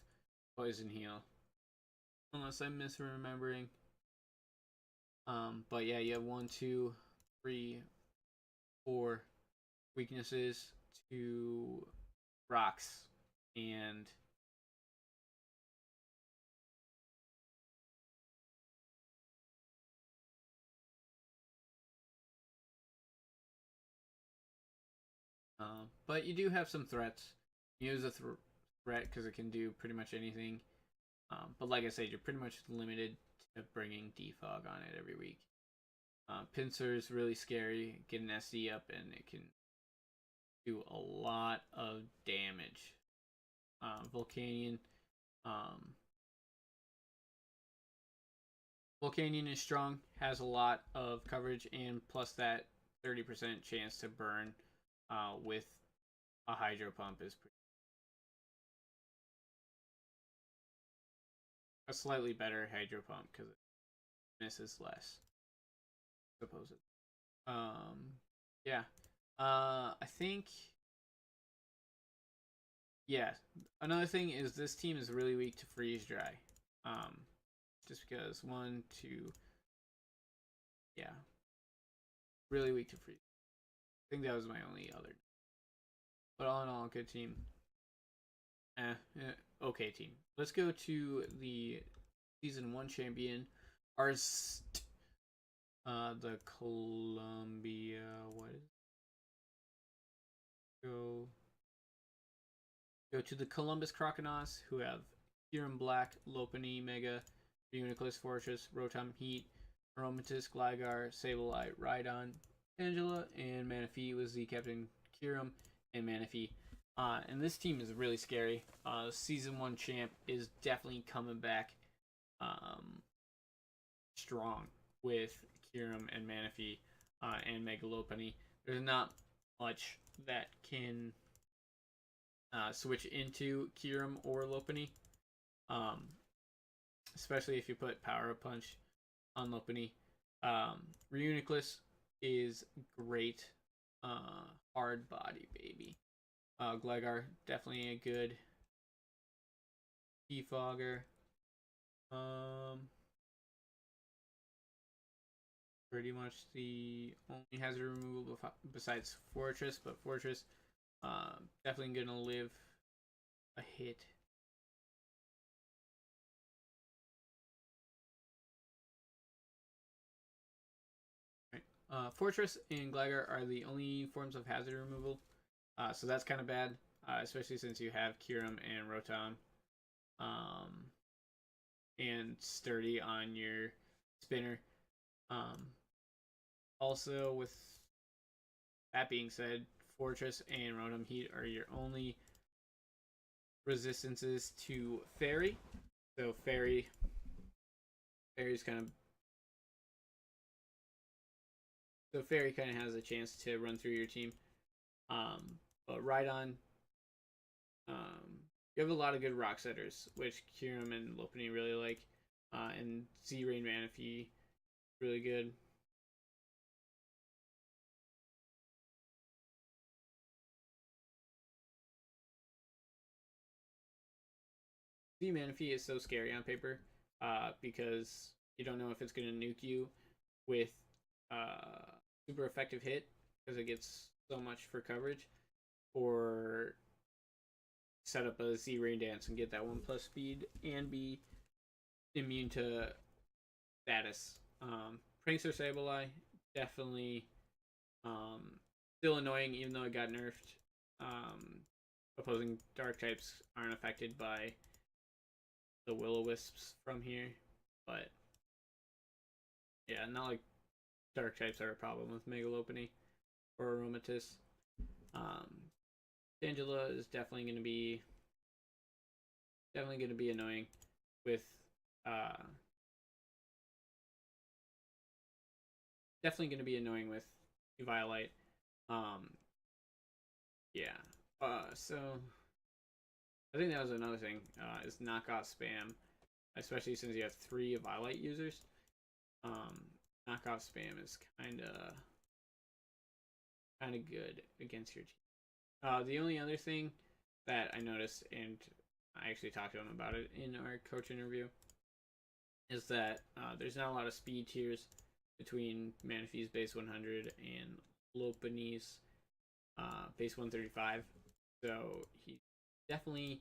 Speaker 1: Poison Heal, unless I'm misremembering. But yeah, you have 1, 2, 3, 4 weaknesses to rocks, and but you do have some threats. You use a threat because it can do pretty much anything. But like I said, you're pretty much limited to bringing defog on it every week. Pinsir is really scary. Get an SD up and it can do a lot of damage. Volcanion. Volcanion is strong, has a lot of coverage, and plus that 30% chance to burn with a Hydro Pump is pretty. A slightly better Hydro Pump because it misses less, supposedly. Yeah. I think. Yeah. Another thing is this team is really weak to freeze dry. Just because 1, 2. Yeah. Really weak to freeze. I think that was my only other. But all in all, good team. Okay team. Let's go to the season 1 champion, Arst. The Columbia. What is? Go to the Columbus Croconaws, who have Kyurem Black, Lopunny Mega, Uniclus Fortress, Rotom Heat, Aromatisse, Gligar, Sableye, Rhydon, Angela, and Manaphy with Z Captain Kyurem and Manaphy. And this team is really scary. Season 1 champ is definitely coming back strong with Kyurem and Manaphy and Megalopony. There's not much that can switch into Kyurem or Lopunny. Especially if you put Power Up Punch on Lopunny. Reuniclus is great. Hard body, baby. Gligar, definitely a good defogger. Pretty much the only hazard removal besides Fortress, but Fortress definitely gonna live a hit. Fortress and Gligar are the only forms of hazard removal, so that's kind of bad, especially since you have Kyurem and Rotom, and Sturdy on your spinner. Also, with that being said, Fortress and Rotom Heat are your only resistances to Fairy. So Fairy's kind of Fairy kind of has a chance to run through your team. But Rhydon, you have a lot of good rock setters, which Kyurem and Lopunny really like, and Z-Rain Manaphy really good. Z Manaphy is so scary on paper because you don't know if it's going to nuke you with super effective hit because it gets so much for coverage, or set up a Z-Rain Dance and get that 1+ speed and be immune to status. Prankster Sableye, definitely still annoying even though it got nerfed. Opposing dark types aren't affected by the Will-O-Wisps from here, but yeah, not like dark types are a problem with Megalopony or Aromatisse. Tangela is definitely going to be annoying with Eviolite. Yeah. So I think that was another thing, is knockoff spam, especially since you have 3 Eviolite users. Knockoff spam is kind of good against your team. The only other thing that I noticed, and I actually talked to him about it in our coach interview, is that there's not a lot of speed tiers between Manaphy's base 100 and Lopunny's base 135. So he's definitely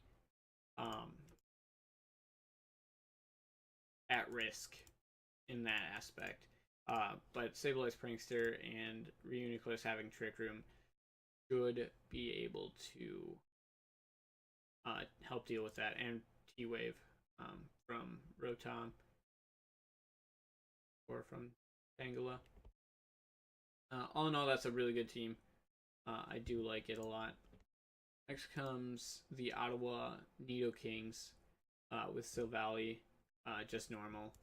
Speaker 1: at risk in that aspect. But Sableye's Prankster and Reuniclus having Trick Room should be able to help deal with that, and T-Wave from Rotom or from Tangela. All in all, that's a really good team. I do like it a lot. Next comes the Ottawa Nidokings with Silvally, just normal.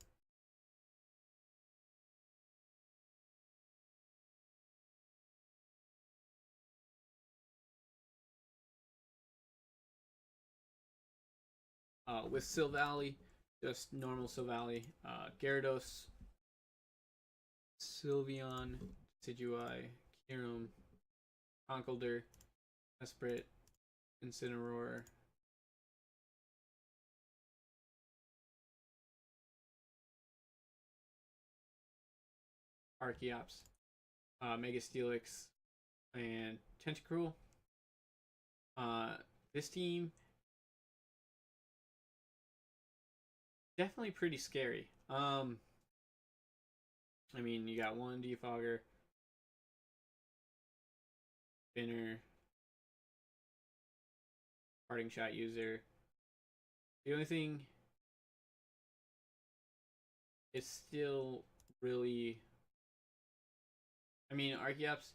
Speaker 1: With Silvally, just normal Silvally. Gyarados, Sylveon, Decidueye, Kyurem, Conkeldurr, Esprit, Incineroar, Archeops, Mega Steelix, and Tentacruel. This team definitely pretty scary. I mean, you got 1 Defogger, Spinner, Parting Shot user. The only thing is still really, I mean, Archeops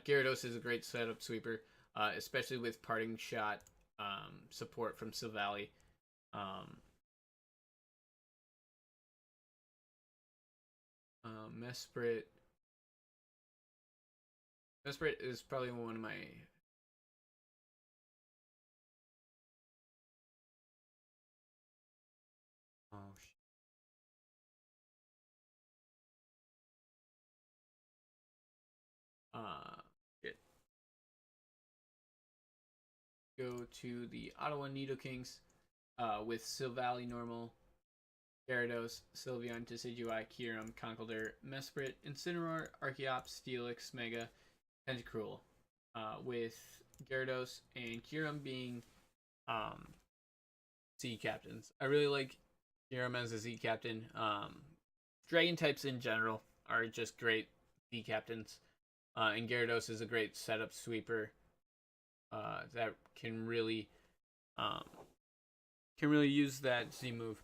Speaker 1: Gyarados is a great setup sweeper, especially with parting shot support from Silvally. Mesprit. Mesprit is probably one of my shit. Go to the Ottawa Nidokings with Silvally normal, Gyarados, Sylveon, Decidueye, Kyurem, Conkeldurr, Mesprit, Incineroar, Archeops, Steelix, Mega, Tentacruel. With Gyarados and Kyurem being Z captains. I really like Kyurem as a Z captain. Dragon types in general are just great Z captains. And Gyarados is a great setup sweeper that can really use that Z move.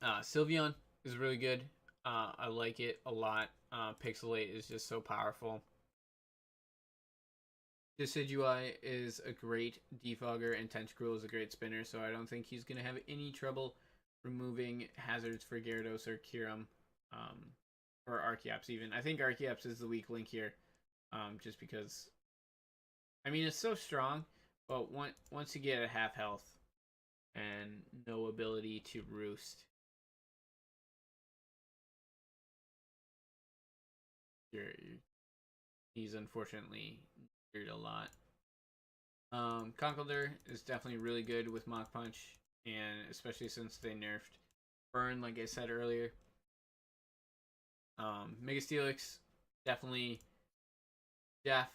Speaker 1: Sylveon is really good. I like it a lot. Pixelate is just so powerful. Decidueye is a great defogger, and Tentacruel is a great spinner, so I don't think he's going to have any trouble removing hazards for Gyarados or Kyurem, or Archeops even. I think Archeops is the weak link here, just because, I mean, it's so strong, but once you get a half health and no ability to roost, he's unfortunately injured a lot. Conkeldurr is definitely really good with Mach Punch, and especially since they nerfed Burn, like I said earlier. Mega Steelix definitely gonna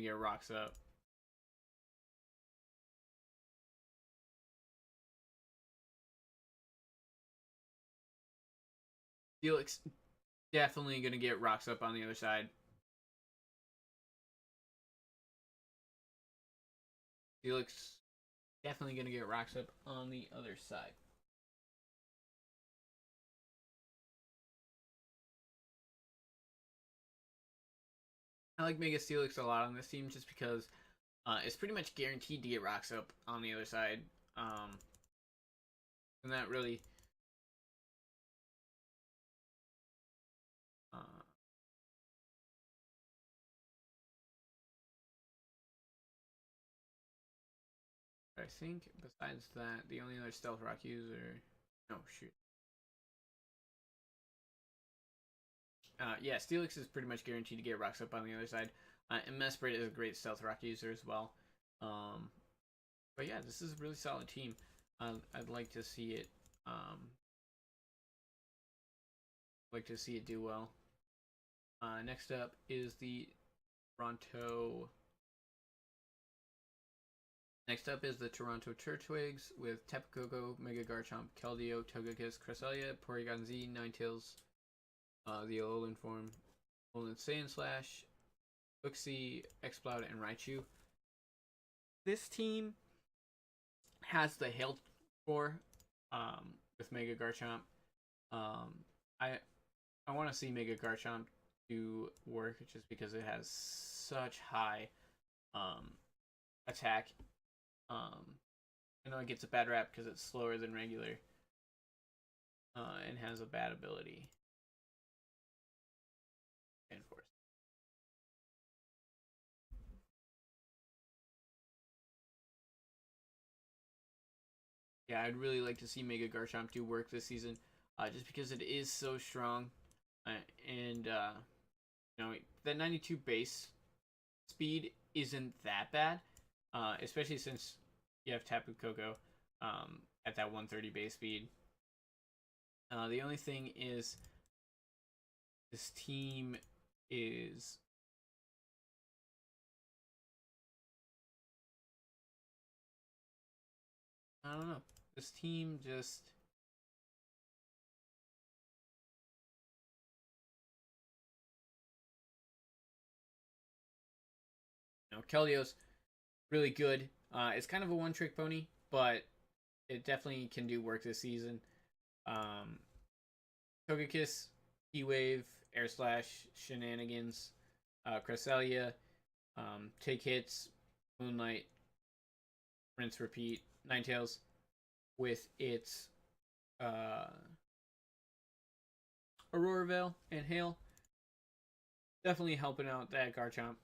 Speaker 1: get rocks up. Steelix definitely gonna get rocks up on the other side. Steelix definitely gonna get rocks up on the other side. I like Mega Steelix a lot on this team just because it's pretty much guaranteed to get rocks up on the other side. And that really I think besides that, the only other Stealth Rock user... No, shoot. Yeah, Steelix is pretty much guaranteed to get rocks up on the other side. And Mesprit is a great Stealth Rock user as well. But yeah, this is a really solid team. I'd like to see it... do well. Next up is the Toronto... Next up is the Toronto Turtwigs with Tapu Koko, Mega Garchomp, Keldeo, Togekiss, Cresselia, Porygon Z, Ninetales, the Alolan form, Alolan Sandslash, Uxie, Exploud, and Raichu. This team has the health score with Mega Garchomp. I want to see Mega Garchomp do work just because it has such high attack. I know it gets a bad rap because it's slower than regular and has a bad ability. Enforce. Yeah, I'd really like to see Mega Garchomp do work this season, just because it is so strong, and you know, the 92 base speed isn't that bad, especially since you have Tapu Koko at that 130 base speed. The only thing is, this team is... I don't know. This team just... You know, Keldeo's really good. It's kind of a one-trick pony, but it definitely can do work this season. Um, Togekiss, P-Wave, Air Slash, Shenanigans, Cresselia, Take Hits, Moonlight, Rinse Repeat, Ninetales with its Aurora Veil and Hail. Definitely helping out that Garchomp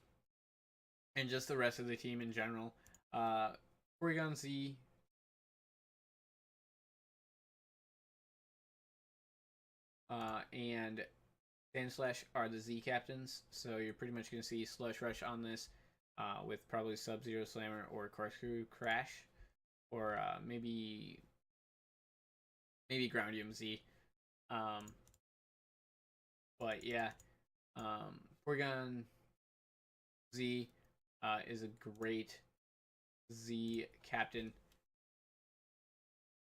Speaker 1: and just the rest of the team in general. Porygon Z and Sandslash are the Z captains, so you're pretty much going to see Slush Rush on this with probably Sub-Zero Slammer or Corkscrew Crash, or maybe Groundium Z. But yeah, Porygon Z is a great Z captain.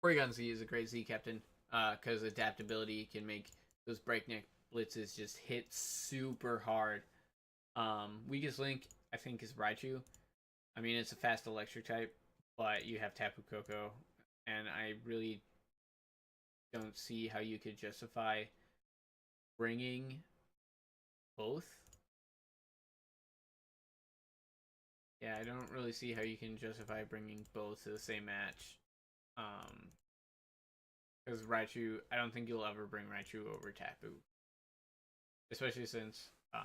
Speaker 1: Porygon Z is a great Z captain because adaptability can make those breakneck blitzes just hit super hard. Weakest link, I think, is Raichu. I mean, it's a fast electric type, but you have Tapu Koko, and I really don't see how you could justify bringing both. Yeah, I don't really see how you can justify bringing both to the same match. Because Raichu, I don't think you'll ever bring Raichu over Tapu. Especially since, I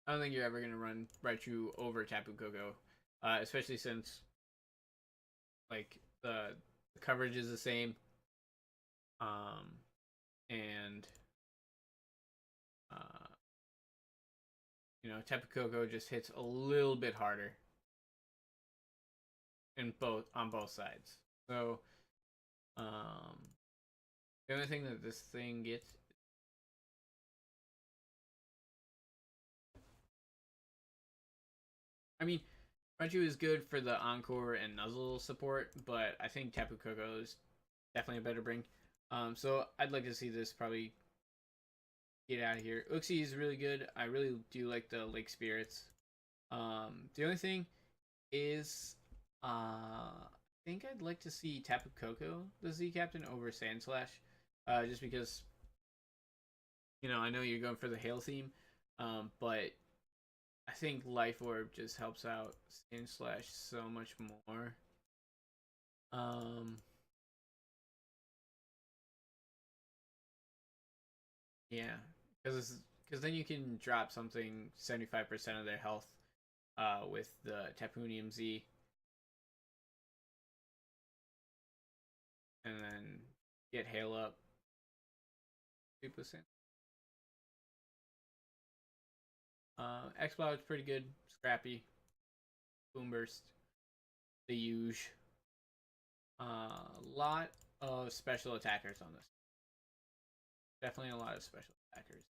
Speaker 1: don't think you're ever going to run Raichu over Tapu Koko. Especially since, like, the coverage is the same. And you know, Tapu Koko just hits a little bit harder on both sides. So the only thing that this thing gets, I mean, Raichu is good for the Encore and Nuzzle support, but I think Tapu Koko is definitely a better bring. So I'd like to see this probably get out of here. Uxie is really good. I really do like the Lake Spirits. The only thing is, I think I'd like to see Tapu Koko, the Z Captain, over Sandslash. Just because, you know, I know you're going for the Hail theme, but I think Life Orb just helps out Sandslash so much more. Yeah, because then you can drop something 75% of their health with the Tapunium Z, and then get Hail up 2%. X-Cloud is pretty good, scrappy, Boom Burst, the huge. Lot of special attackers on this. Definitely a lot of special attackers.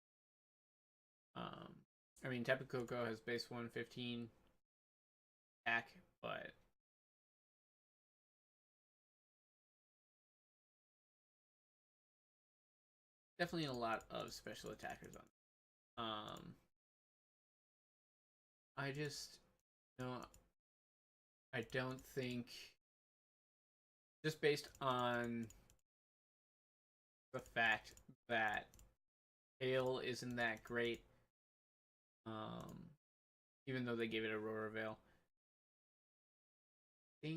Speaker 1: I mean, Tapu Koko has base 115 attack, but definitely a lot of special attackers on. I just, you know, I don't think, just based on the fact that Hail isn't that great, even though they gave it Aurora Veil, I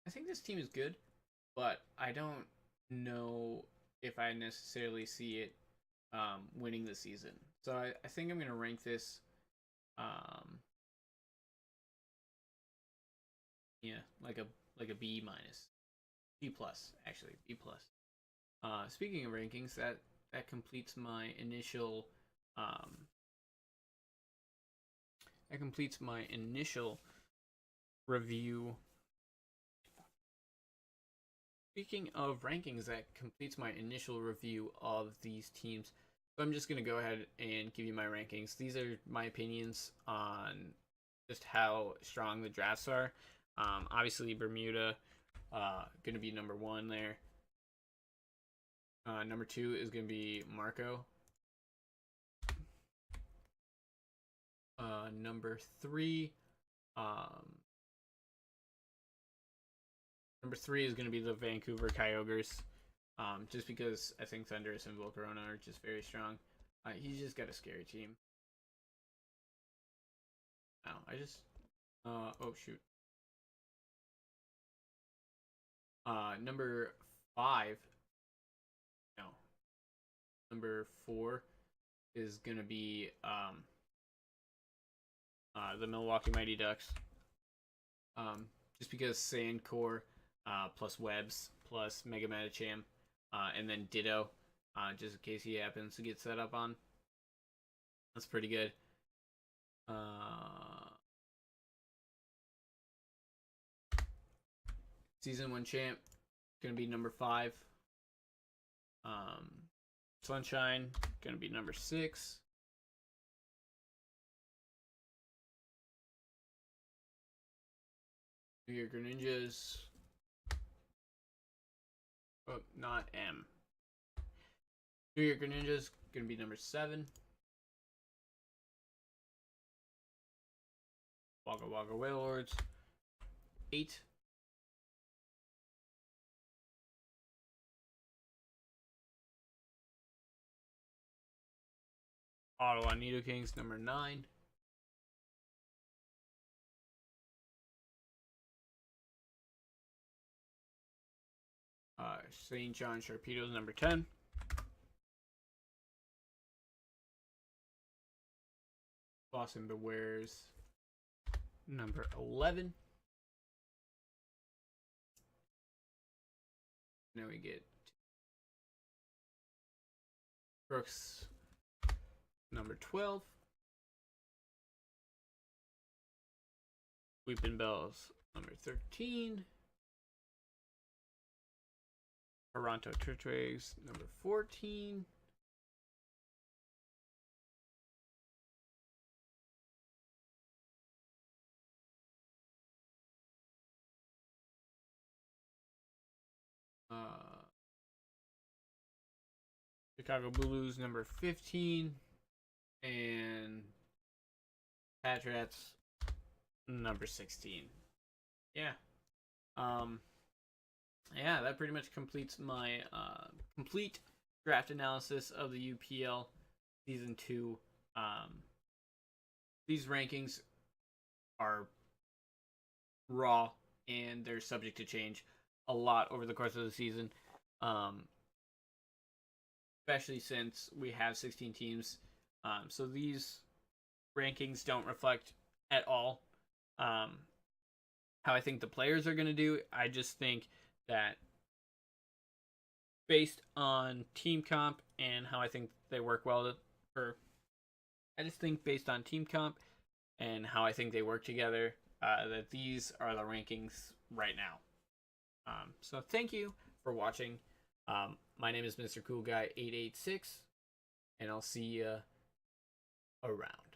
Speaker 1: think this team is good, but I don't know if I necessarily see it winning the season. So I think I'm going to rank this, yeah, like a B minus, B plus, actually B plus. Speaking of rankings, that completes my initial review. Speaking of rankings, that completes my initial review of these teams. So I'm just going to go ahead and give you my rankings. These are my opinions on just how strong the drafts are. Obviously, Bermuda going to be number 1 there. Number 2 is going to be Marco. Number 3, is going to be the Vancouver Kyogres. Just because I think Thundurus and Volcarona are just very strong. He's just got a scary team. Oh shoot. Number 5. No. Number 4 is gonna be the Milwaukee Mighty Ducks. Just because Sand Core, plus Webs, plus Mega Medicham, and then Ditto, just in case he happens to get set up on. That's pretty good. Season 1 champ, gonna be number 5. Sunshine, gonna be number 6. New York Ninjas. Oh, not M. New York Ninjas, gonna be number 7. Wagga Wagga Wailords, 8. Ottawa Nidokings, number 9. St. John Sharpedos, number 10. Boston Bewares, number 11. Now we get Brooks, number 12. Weeping Bells, number 13. Toronto Turtwaves, number 14. Chicago Blues, number 15. And Patriots, number 16. Yeah. Yeah, that pretty much completes my complete draft analysis of the UPL Season 2. These rankings are raw, and they're subject to change a lot over the course of the season. Especially since we have 16 teams. So these rankings don't reflect at all how I think the players are going to do. I just think that based on team comp and how I think they work well, I just think based on team comp and how I think they work together, that these are the rankings right now. So thank you for watching. My name is Mr. Cool Guy 886, and I'll see you around.